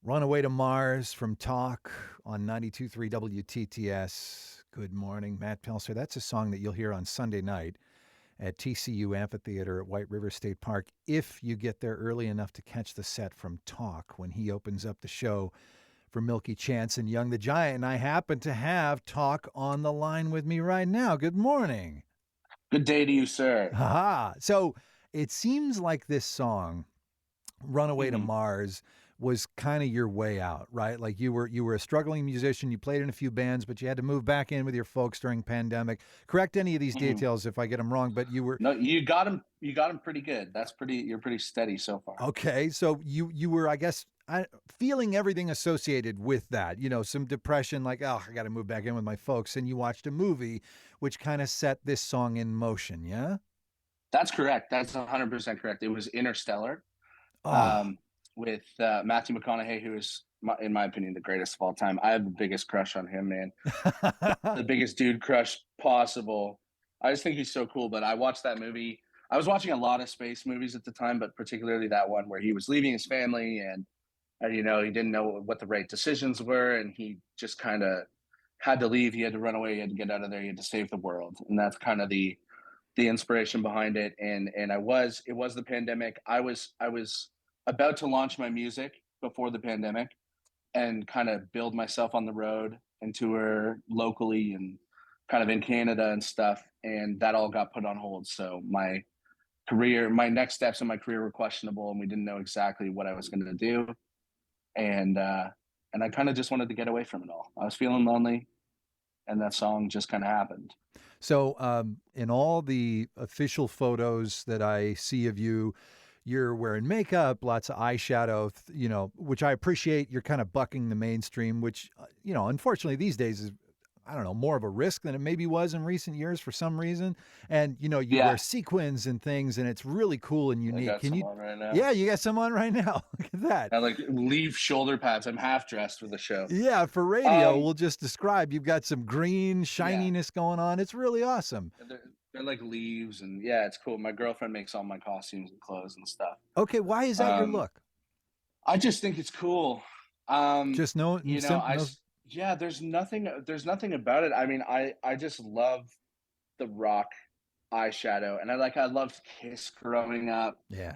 Runaway to Mars from Talk on 92.3 WTTS. Good morning, Matt Pelser. That's a song that you'll hear on Sunday night at TCU Amphitheatre at White River State Park if you get there early enough to catch the set from Talk when he opens up the show for Milky Chance and Young the Giant. And I happen to have Talk on the line with me right now. Good morning. Good day to you, sir. Haha. So it seems like this song, Runaway to hmm Mars, was kind of your way out, right? Like you were a struggling musician, you played in a few bands, but you had to move back in with your folks during pandemic. Correct any of these hmm details if I get them wrong, but you were No, you got him. You got him pretty good. That's pretty. You're pretty steady so far. okay. So you were, I guess, feeling everything associated with that. You know, some depression, like oh, I got to move back in with my folks, and you watched a movie, which kind of set this song in motion. Yeah. That's correct. That's 100% correct. It was Interstellar, Oh, um, with Matthew McConaughey, who is, in my opinion, the greatest of all time. I have the biggest crush on him, man. The biggest dude crush possible. I just think he's so cool. But I watched that movie. I was watching a lot of space movies at the time, but particularly that one where he was leaving his family and he didn't know what the right decisions were, and he just kind of had to leave. He had to run away. He had to get out of there. He had to save the world, and that's kind of the inspiration behind it. And it was the pandemic. I was about to launch my music before the pandemic and kind of build myself on the road and tour locally and kind of in Canada and stuff. And that all got put on hold. So my next steps in my career were questionable, and we didn't know exactly what I was going to do. And and I kind of just wanted to get away from it all. I was feeling lonely, and that song just kind of happened. So, in all the official photos that I see of you, you're wearing makeup, lots of eyeshadow, which I appreciate. You're kind of bucking the mainstream, which, unfortunately these days is, I don't know, more of a risk than it maybe was in recent years for some reason. And, you wear Yeah, sequins and things, and it's really cool and I unique. got Can some you? on right now. Yeah, you got some on right now. Look at that. I like leave shoulder pads. I'm half dressed for the show. Yeah, for radio, Um, we'll just describe you've got some green yeah, shininess going on. It's really awesome. they're like leaves, and yeah, it's cool. My girlfriend makes all my costumes and clothes and stuff. Okay, why is that your Um, look? I just think it's cool. Just no, You know, sim, no. yeah, there's nothing about it. I mean, I just love the rock eyeshadow, and I loved Kiss growing up. Yeah.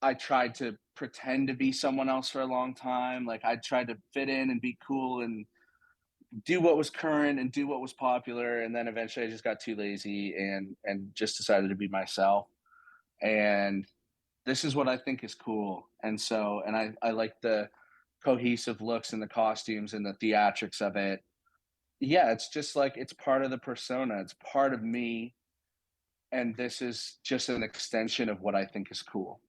I tried to pretend to be someone else for a long time. Like I tried to fit in and be cool and do what was current and do what was popular. And then eventually I just got too lazy and just decided to be myself. And this is what I think is cool. And I like the cohesive looks and the costumes and the theatrics of it. Yeah, it's just like it's part of the persona. It's part of me. And this is just an extension of what I think is cool.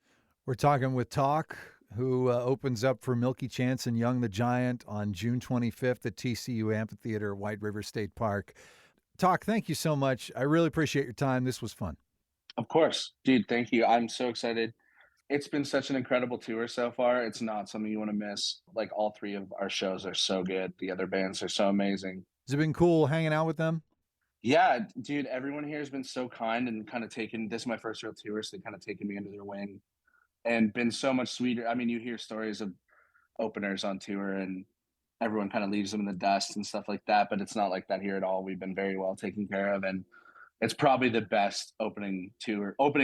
We're talking with Talk, who opens up for Milky Chance and Young the Giant on June 25th at TCU Amphitheatre, White River State Park. Talk, thank you so much. I really appreciate your time. This was fun. Of course, dude. Thank you. I'm so excited. It's been such an incredible tour so far. It's not something you want to miss. Like all three of our shows are so good. The other bands are so amazing. Has it been cool hanging out with them? Yeah, dude, everyone here has been so kind and kind of taken this is my first real tour, so they kind of taken me under their wing and been so much sweeter. I mean, you hear stories of openers on tour and everyone kind of leaves them in the dust and stuff like that, but it's not like that here at all. We've been very well taken care of, and it's probably the best opening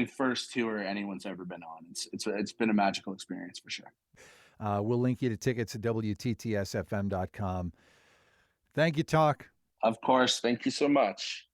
first tour anyone's ever been on. It's been a magical experience for sure. We'll link you to tickets at WTTSFM.com. Thank you, Talk. Of course, thank you so much.